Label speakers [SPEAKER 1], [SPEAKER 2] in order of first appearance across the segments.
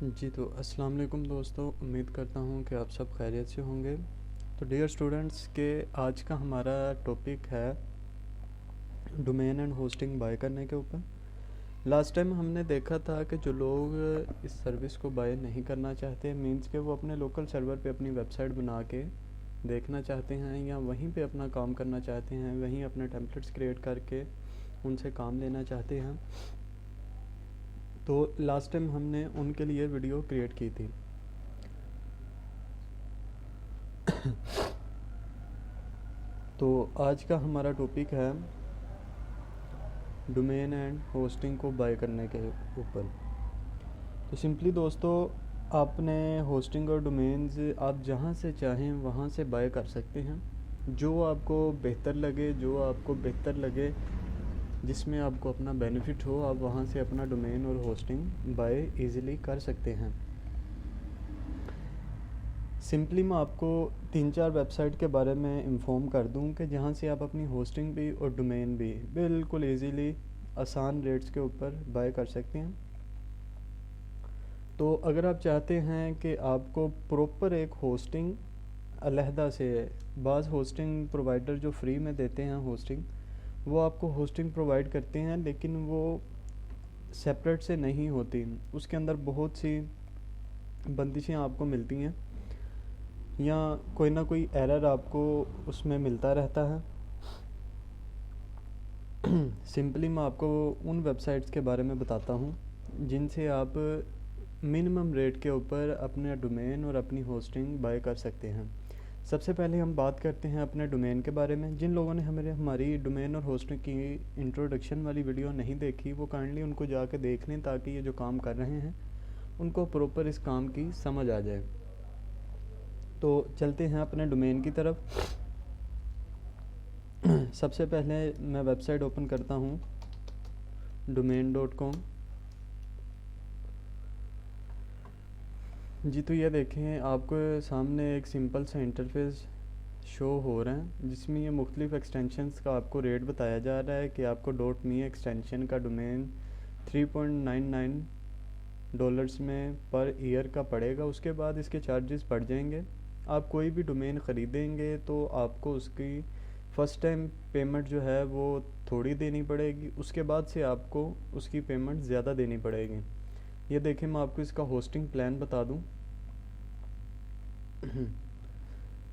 [SPEAKER 1] जी तो अस्सलाम वालेकुम दोस्तों, उम्मीद करता हूँ कि आप सब खैरियत से होंगे। तो डियर स्टूडेंट्स के आज का हमारा टॉपिक है डोमेन एंड होस्टिंग बाय करने के ऊपर। लास्ट टाइम हमने देखा था कि जो लोग इस सर्विस को बाय नहीं करना चाहते, मींस के वो अपने लोकल सर्वर पे अपनी वेबसाइट बना के देखना चाहते हैं या वहीं पे अपना काम करना चाहते हैं, वहीं अपने टेम्पलेट्स क्रिएट करके उनसे काम लेना चाहते हैं। तो लास्ट टाइम हमने उनके लिए वीडियो क्रिएट की थी। तो आज का हमारा टॉपिक है डोमेन एंड होस्टिंग को बाय करने के ऊपर। तो सिंपली दोस्तों, आपने होस्टिंग और डोमेन्स आप जहाँ से चाहें वहाँ से बाय कर सकते हैं। जो आपको बेहतर लगे, जिसमें आपको अपना बेनिफिट हो, आप वहाँ से अपना डोमेन और होस्टिंग बाय इजीली कर सकते हैं। सिंपली मैं आपको 3-4 वेबसाइट के बारे में इंफॉर्म कर दूं कि जहां से आप अपनी होस्टिंग भी और डोमेन भी बिल्कुल इजीली आसान रेट्स के ऊपर बाय कर सकते हैं। तो अगर आप चाहते हैं कि आपको प्रॉपर एक होस्टिंग अलहदा से, बाज़ होस्टिंग प्रोवाइडर जो फ्री में देते हैं होस्टिंग, वो आपको होस्टिंग प्रोवाइड करते हैं, लेकिन वो सेपरेट से नहीं होती। उसके अंदर बहुत सी बंदिशें आपको मिलती हैं या कोई ना कोई एरर आपको उसमें मिलता रहता है। सिंपली मैं आपको उन वेबसाइट्स के बारे में बताता हूँ जिनसे आप मिनिमम रेट के ऊपर अपने डोमेन और अपनी होस्टिंग बाय कर सकते हैं। सबसे पहले हम बात करते हैं अपने डोमेन के बारे में। जिन लोगों ने हमारी डोमेन और होस्टिंग की इंट्रोडक्शन वाली वीडियो नहीं देखी, वो काइंडली उनको जाके देख लें, ताकि ये जो काम कर रहे हैं उनको प्रॉपर इस काम की समझ आ जाए। तो चलते हैं अपने डोमेन की तरफ। सबसे पहले मैं वेबसाइट ओपन करता हूँ domain.com। जी तो ये देखें, आपको सामने एक सिंपल सा इंटरफेस शो हो रहा है, जिसमें ये मुख्तलिफ एक्सटेंशंस का आपको रेट बताया जा रहा है कि आपको .me एक्सटेंशन का डोमेन $3.99 में पर ईयर का पड़ेगा। उसके बाद इसके चार्जेस बढ़ जाएंगे। आप कोई भी डोमेन ख़रीदेंगे तो आपको उसकी फ़र्स्ट टाइम पेमेंट जो है वो थोड़ी देनी पड़ेगी, उसके बाद से आपको उसकी पेमेंट ज़्यादा देनी पड़ेगी। ये देखें, मैं आपको इसका होस्टिंग प्लान बता दूं।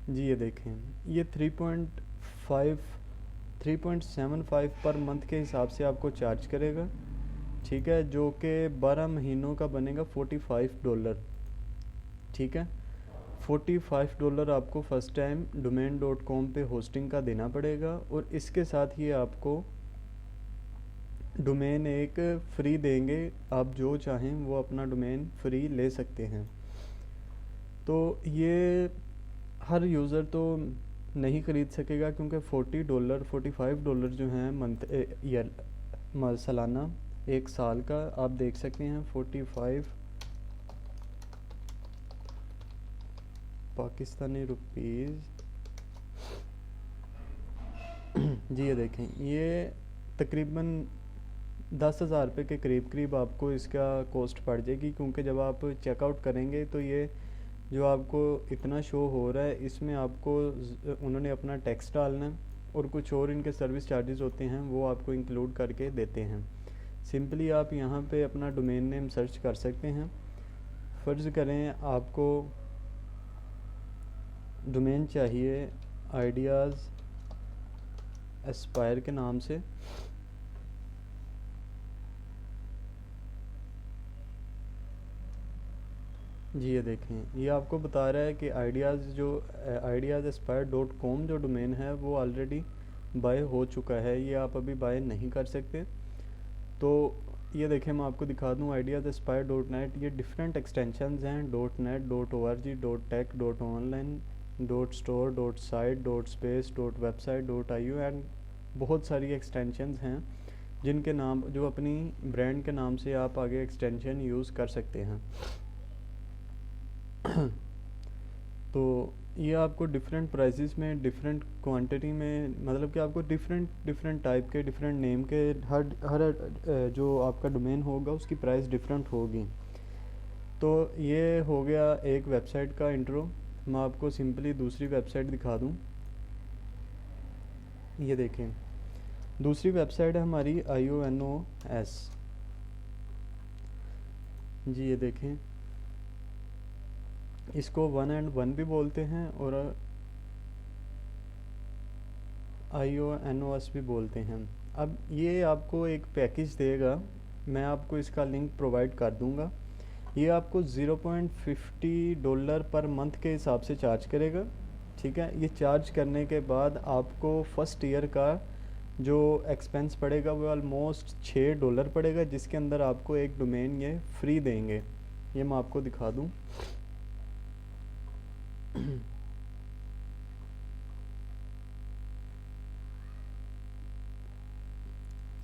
[SPEAKER 1] जी ये देखें, ये 3.75 पर मंथ के हिसाब से आपको चार्ज करेगा, ठीक है, जो कि 12 महीनों का बनेगा $45। ठीक है, $45 आपको फ़र्स्ट टाइम domain.com पे होस्टिंग का देना पड़ेगा, और इसके साथ ही आपको डोमेन एक फ्री देंगे। आप जो चाहें वो अपना डोमेन फ्री ले सकते हैं। तो ये हर यूज़र तो नहीं ख़रीद सकेगा, क्योंकि $45 जो हैं मंथ ईयर सालाना, एक साल का आप देख सकते हैं 45 पाकिस्तानी रुपीज़। जी ये देखें, ये तकरीबन 10,000 रुपये के करीब आपको इसका कॉस्ट पड़ जाएगी, क्योंकि जब आप चेकआउट करेंगे तो ये जो आपको इतना शो हो रहा है, इसमें आपको उन्होंने अपना टैक्स डालना है, और कुछ और इनके सर्विस चार्जेस होते हैं, वो आपको इंक्लूड करके देते हैं। सिंपली आप यहाँ पे अपना डोमेन नेम सर्च कर सकते हैं। फ़र्ज़ करें आपको डोमेन चाहिए आइडियाज़ एस्पायर के नाम से। जी ये देखें, ये आपको बता रहा है कि आइडियाज़ एस्पायर.com जो डोमेन है वो ऑलरेडी बाय हो चुका है, ये आप अभी बाय नहीं कर सकते। तो ये देखें, मैं आपको दिखा दूँ आइडियाज़ एस्पायर.net, ये डिफरेंट एक्सटेंशंस हैं, .net, .org, .tech, .online, .store, .site, .space, .website, .io and बहुत सारी एक्सटेंशंस हैं जिनके नाम, जो अपनी ब्रांड के नाम से आप आगे एक्सटेंशन यूज़ कर सकते हैं। तो ये आपको डिफरेंट प्राइसेस में, डिफरेंट क्वांटिटी में, मतलब कि आपको डिफरेंट टाइप के, डिफरेंट नेम के, हर जो आपका डोमेन होगा उसकी प्राइस डिफरेंट होगी। तो ये हो गया एक वेबसाइट का इंट्रो। मैं आपको सिंपली दूसरी वेबसाइट दिखा दूं। ये देखें, दूसरी वेबसाइट है हमारी IONOS जी। ये देखें, इसको 1&1 भी बोलते हैं और IONOS भी बोलते हैं। अब ये आपको एक पैकेज देगा, मैं आपको इसका लिंक प्रोवाइड कर दूंगा। ये आपको $0.50 पर मंथ के हिसाब से चार्ज करेगा, ठीक है। ये चार्ज करने के बाद आपको फर्स्ट ईयर का जो एक्सपेंस पड़ेगा वो ऑलमोस्ट $6 पड़ेगा, जिसके अंदर आपको एक डोमेन ये फ्री देंगे। ये मैं आपको दिखा दूं।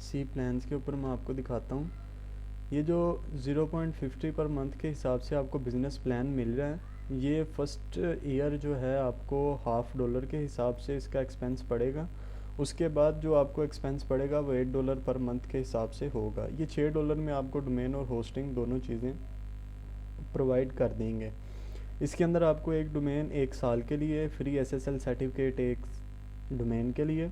[SPEAKER 1] सी प्लान्स के ऊपर मैं आपको दिखाता हूँ। ये जो 0.50 पर मंथ के हिसाब से आपको बिज़नेस प्लान मिल रहा है, ये फर्स्ट ईयर जो है आपको $0.50 के हिसाब से इसका एक्सपेंस पड़ेगा। उसके बाद जो आपको एक्सपेंस पड़ेगा वो $8 पर मंथ के हिसाब से होगा। ये $6 में आपको डोमेन और होस्टिंग दोनों चीज़ें प्रोवाइड कर देंगे। इसके अंदर आपको एक डोमेन 1 साल के लिए फ्री SSL सर्टिफिकेट, एक डोमेन के लिए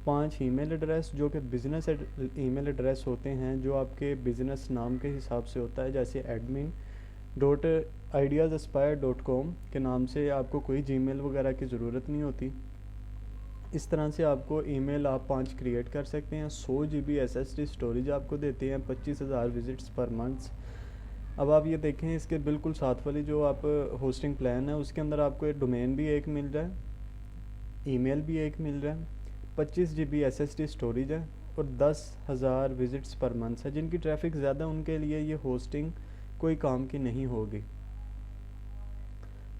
[SPEAKER 1] 5 ईमेल एड्रेस जो कि बिज़नेस ईमेल एड्रेस होते हैं, जो आपके बिज़नेस नाम के हिसाब से होता है। जैसे admin.ideasaspire.com के नाम से आपको कोई जीमेल वगैरह की ज़रूरत नहीं होती। इस तरह से आपको ईमेल आप 5 क्रिएट कर सकते हैं। 100 GB SSD स्टोरेज आपको देते हैं, 25,000 विजिट्स पर मंथ। अब आप ये देखें, इसके बिल्कुल साथ वाली जो आप होस्टिंग प्लान है उसके अंदर आपको एक डोमेन भी एक मिल रहा है, ईमेल भी एक मिल रहा है, 25 GB SSD स्टोरेज है और 10,000 विजिट्स पर मंथ है। जिनकी ट्रैफिक ज़्यादा उनके लिए ये होस्टिंग कोई काम की नहीं होगी।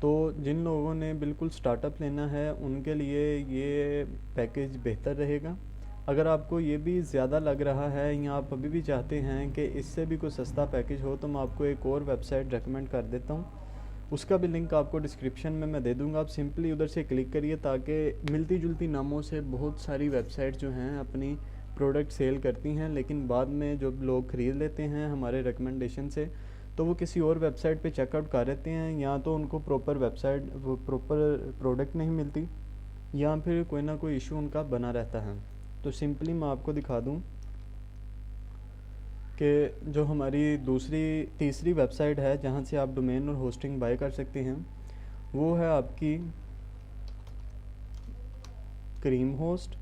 [SPEAKER 1] तो जिन लोगों ने बिल्कुल स्टार्टअप लेना है उनके लिए ये पैकेज बेहतर रहेगा। अगर आपको ये भी ज़्यादा लग रहा है या आप अभी भी चाहते हैं कि इससे भी कोई सस्ता पैकेज हो, तो मैं आपको एक और वेबसाइट रेकमेंड कर देता हूँ। उसका भी लिंक आपको डिस्क्रिप्शन में मैं दे दूंगा। आप सिंपली उधर से क्लिक करिए, ताकि मिलती जुलती नामों से बहुत सारी वेबसाइट जो हैं अपनी प्रोडक्ट सेल करती हैं, लेकिन बाद में जो लोग ख़रीद लेते हैं हमारे रिकमेंडेशन से, तो वो किसी और वेबसाइट पे चेकआउट कर देते हैं, या तो उनको प्रॉपर प्रोडक्ट नहीं मिलती, या फिर कोई ना कोई इशू उनका बना रहता है। तो सिंपली मैं आपको दिखा दूं कि जो हमारी तीसरी वेबसाइट है जहां से आप डोमेन और होस्टिंग बाय कर सकते हैं, वो है आपकी क्रीम होस्ट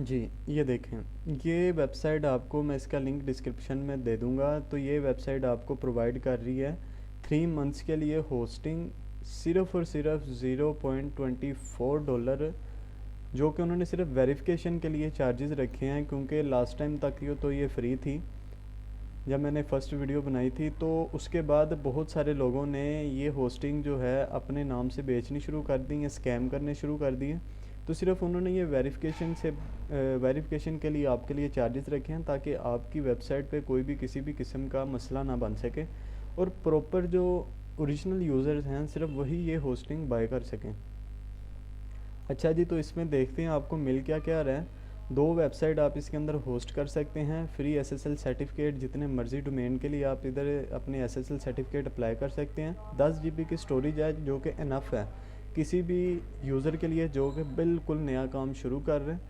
[SPEAKER 1] जी। ये देखें, ये वेबसाइट आपको मैं इसका लिंक डिस्क्रिप्शन में दे दूंगा। तो ये वेबसाइट आपको प्रोवाइड कर रही है 3 मंथ्स के लिए होस्टिंग सिर्फ़ और सिर्फ $0.24, जो कि उन्होंने सिर्फ वेरिफिकेशन के लिए चार्जेस रखे हैं, क्योंकि लास्ट टाइम तक तो ये फ्री थी जब मैंने फ़र्स्ट वीडियो बनाई थी। तो उसके बाद बहुत सारे लोगों ने ये होस्टिंग जो है अपने नाम से बेचनी शुरू कर दी है, स्कैम करने शुरू कर दिए। तो सिर्फ उन्होंने ये वेरिफिकेशन के लिए आपके लिए चार्जेस रखे हैं, ताकि आपकी वेबसाइट पे कोई भी किसी भी किस्म का मसला ना बन सके और प्रॉपर जो ओरिजिनल यूज़र्स हैं सिर्फ वही ये होस्टिंग बाय कर सकें। अच्छा जी, तो इसमें देखते हैं आपको मिल क्या क्या रहा है। 2 वेबसाइट आप इसके अंदर होस्ट कर सकते हैं। फ्री SSL सर्टिफिकेट, जितने मर्जी डोमेन के लिए आप इधर अपने SSL सर्टिफिकेट अप्लाई कर सकते हैं। 10 GB की स्टोरेज है, जो कि इनफ है किसी भी यूज़र के लिए जो कि बिल्कुल नया काम शुरू कर रहे हैं।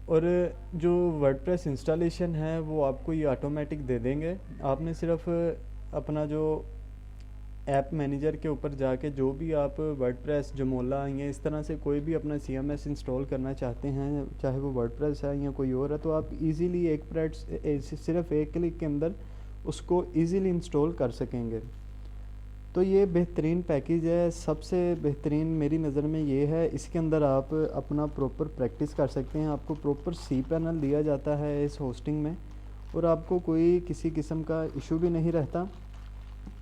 [SPEAKER 1] और जो वर्डप्रेस इंस्टॉलेशन है वो आपको ये ऑटोमेटिक दे देंगे। आपने सिर्फ अपना जो ऐप मैनेजर के ऊपर जाके जो भी आप वर्डप्रेस, जमोला या इस तरह से कोई भी अपना CMS इंस्टॉल करना चाहते हैं, चाहे वो वर्डप्रेस है या कोई और है, तो आप इजीली सिर्फ एक क्लिक के अंदर उसको इजीली इंस्टॉल कर सकेंगे। तो ये बेहतरीन पैकेज है। सबसे बेहतरीन मेरी नज़र में ये है, इसके अंदर आप अपना प्रॉपर प्रैक्टिस कर सकते हैं। आपको प्रॉपर cPanel दिया जाता है इस होस्टिंग में, और आपको कोई किसी किस्म का इशू भी नहीं रहता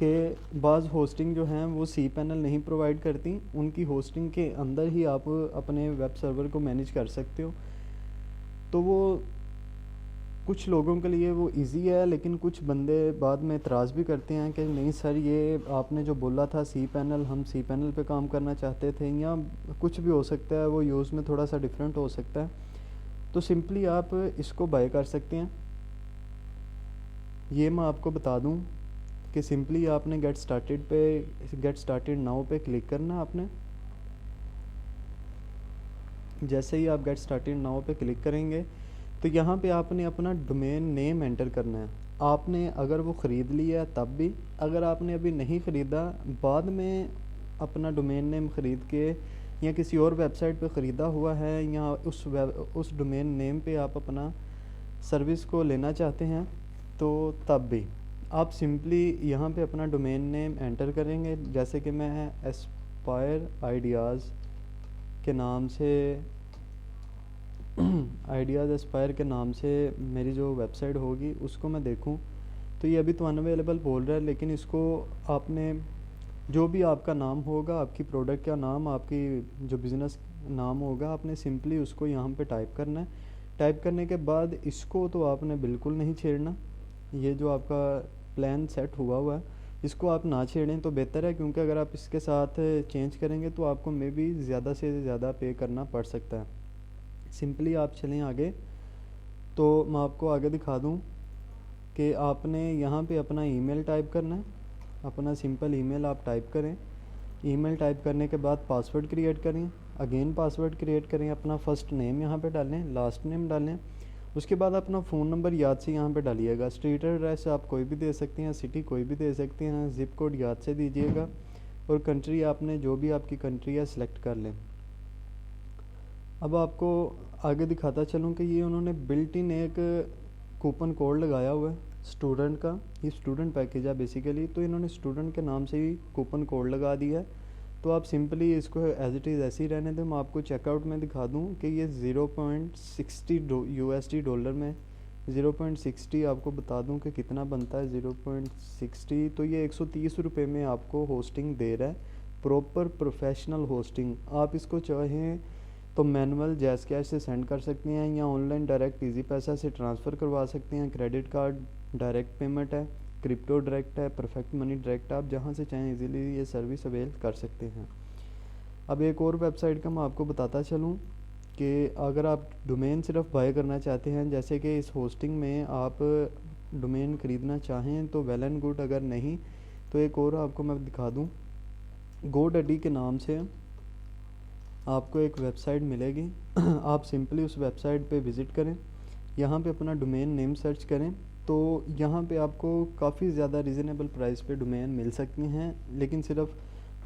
[SPEAKER 1] कि बाज़ होस्टिंग जो हैं वो cPanel नहीं प्रोवाइड करती। उनकी होस्टिंग के अंदर ही आप अपने वेब सर्वर को मैनेज कर सकते हो। तो वो कुछ लोगों के लिए वो इजी है, लेकिन कुछ बंदे बाद में एतराज़ भी करते हैं कि नहीं सर, ये आपने जो बोला था cPanel, हम cPanel पे काम करना चाहते थे, या कुछ भी हो सकता है, वो यूज़ में थोड़ा सा डिफरेंट हो सकता है। तो सिंपली आप इसको बाय कर सकते हैं। ये मैं आपको बता दूं कि सिंपली आपने गेट स्टार्टेड नाउ पे क्लिक करना आपने। जैसे ही आप गेट स्टार्टेड नाउ पे क्लिक करेंगे तो यहाँ पे आपने अपना डोमेन नेम एंटर करना है। आपने अगर वो ख़रीद लिया तब भी, अगर आपने अभी नहीं ख़रीदा, बाद में अपना डोमेन नेम ख़रीद के या किसी और वेबसाइट पे ख़रीदा हुआ है या उस डोमेन नेम पे आप अपना सर्विस को लेना चाहते हैं तो तब भी आप सिंपली यहाँ पे अपना डोमेन नेम एंटर करेंगे। जैसे कि मैं एस्पायर आइडियाज़ के नाम से आइडियाज़ एस्पायर के नाम से मेरी जो वेबसाइट होगी उसको मैं देखूं तो ये अभी तो अनअवेलेबल बोल रहा है, लेकिन इसको आपने जो भी आपका नाम होगा, आपकी प्रोडक्ट का नाम, आपकी जो बिज़नेस नाम होगा, आपने सिंपली उसको यहाँ पे टाइप करना है। टाइप करने के बाद इसको तो आपने बिल्कुल नहीं छेड़ना। ये जो आपका प्लान सेट हुआ है इसको आप ना छेड़ें तो बेहतर है, क्योंकि अगर आप इसके साथ चेंज करेंगे तो आपको मे बी ज़्यादा से ज़्यादा पे करना पड़ सकता है। सिंपली आप चलें आगे तो मैं आपको आगे दिखा दूं कि आपने यहाँ पे अपना ईमेल टाइप करना है। अपना सिंपल ईमेल आप टाइप करें। ईमेल टाइप करने के बाद पासवर्ड क्रिएट करें, अगेन पासवर्ड क्रिएट करें, अपना फ़र्स्ट नेम यहाँ पे डालें, लास्ट नेम डालें। उसके बाद अपना फ़ोन नंबर याद से यहाँ पे डालिएगा। स्ट्रीट एड्रेस आप कोई भी दे सकते हैं, सिटी कोई भी दे सकते हैं, ज़िप कोड याद से दीजिएगा और कंट्री आपने जो भी आपकी कंट्री है सिलेक्ट कर लें। अब आपको आगे दिखाता चलूँ कि ये उन्होंने बिल्ट इन एक कूपन कोड लगाया हुआ है स्टूडेंट का। ये स्टूडेंट पैकेज है बेसिकली, तो इन्होंने स्टूडेंट के नाम से ही कूपन कोड लगा दिया है। तो आप सिंपली इसको एज इट इज़ ऐसे ही रहने दें। मैं आपको चेकआउट में दिखा दूं कि ये 0.60 यूएसडी डॉलर में 0.60 आपको बता दूं कि कितना बनता है 0.60। तो ये 130 रुपये में आपको होस्टिंग दे रहा है, प्रॉपर प्रोफेशनल होस्टिंग। आप इसको चाहें तो मैनुअल जैस कैश से सेंड कर सकते हैं या ऑनलाइन डायरेक्ट इजी पैसा से ट्रांसफ़र करवा सकते हैं। क्रेडिट कार्ड डायरेक्ट पेमेंट है, क्रिप्टो डायरेक्ट है, परफेक्ट मनी डायरेक्ट। आप जहां से चाहें इजीली ये सर्विस अवेल कर सकते हैं। अब एक और वेबसाइट का मैं आपको बताता चलूं कि अगर आप डोमेन सिर्फ बाय करना चाहते हैं, जैसे कि इस होस्टिंग में आप डोमेन ख़रीदना चाहें तो वेल एंड गुड, अगर नहीं तो एक और आपको मैं दिखा दूँ। गोडडी के नाम से आपको एक वेबसाइट मिलेगी। आप सिंपली उस वेबसाइट पे विज़िट करें, यहाँ पे अपना डोमेन नेम सर्च करें तो यहाँ पे आपको काफ़ी ज़्यादा रीज़नेबल प्राइस पे डोमेन मिल सकती हैं, लेकिन सिर्फ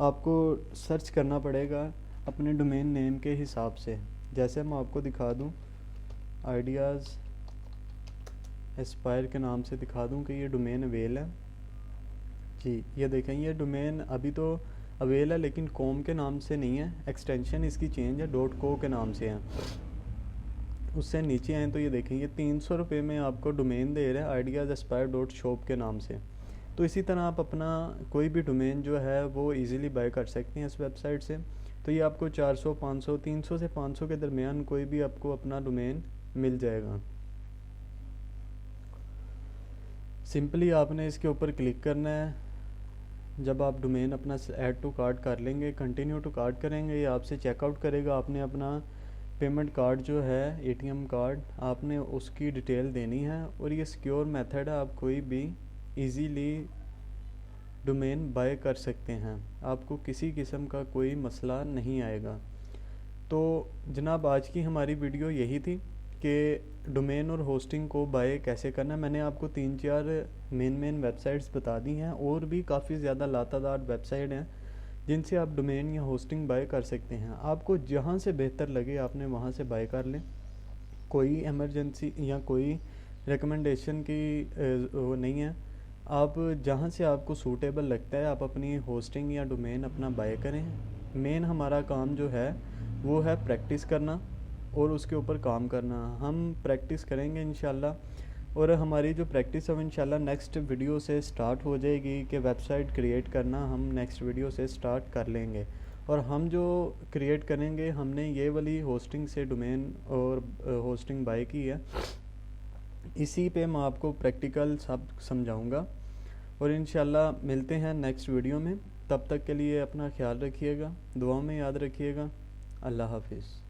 [SPEAKER 1] आपको सर्च करना पड़ेगा अपने डोमेन नेम के हिसाब से। जैसे मैं आपको दिखा दूँ, आइडियाज़ एस्पायर के नाम से दिखा दूँ कि ये डोमेन अवेल है जी। ये देखें, ये डोमेन अभी तो अवेल है लेकिन कॉम के नाम से नहीं है, एक्सटेंशन इसकी चेंज है, .co के नाम से है। उससे नीचे आए तो ये देखें, ये 300 रुपये में आपको डोमेन दे रहा है आइडियाज़ एस्पायर .shop के नाम से। तो इसी तरह आप अपना कोई भी डोमेन जो है वो इजीली बाय कर सकते हैं इस वेबसाइट से। तो ये आपको 400, 500, 300 से 500 के दरमियान कोई भी आपको अपना डोमेन मिल जाएगा। सिंपली आपने इसके ऊपर क्लिक करना है। जब आप डोमेन अपना ऐड टू कार्ट कर लेंगे, कंटिन्यू टू कार्ट करेंगे, ये आपसे चेकआउट करेगा। आपने अपना पेमेंट कार्ड जो है, एटीएम कार्ड, आपने उसकी डिटेल देनी है और ये सिक्योर मेथड है, आप कोई भी इजीली डोमेन बाय कर सकते हैं, आपको किसी किस्म का कोई मसला नहीं आएगा। तो जनाब आज की हमारी वीडियो यही थी कि डोमेन और होस्टिंग को बाय कैसे करना है। मैंने आपको 3-4 मेन वेबसाइट्स बता दी हैं, और भी काफ़ी ज़्यादा लातादार वेबसाइट हैं जिनसे आप डोमेन या होस्टिंग बाय कर सकते हैं। आपको जहां से बेहतर लगे आपने वहां से बाय कर लें। कोई इमरजेंसी या कोई रिकमेंडेशन की वो नहीं है। आप जहां से आपको सूटेबल लगता है आप अपनी होस्टिंग या डोमेन अपना बाय करें। मेन हमारा काम जो है वो है प्रैक्टिस करना और उसके ऊपर काम करना। हम प्रैक्टिस करेंगे इंशाल्लाह, और हमारी जो प्रैक्टिस है इंशाल्लाह नेक्स्ट वीडियो से स्टार्ट हो जाएगी कि वेबसाइट क्रिएट करना हम नेक्स्ट वीडियो से स्टार्ट कर लेंगे। और हम जो क्रिएट करेंगे, हमने ये वाली होस्टिंग से डोमेन और होस्टिंग बाय की है, इसी पे मैं आपको प्रैक्टिकल सब समझाऊंगा। और इंशाल्लाह मिलते हैं नेक्स्ट वीडियो में। तब तक के लिए अपना ख्याल रखिएगा, दुआ में याद रखिएगा। अल्लाह हाफिज़।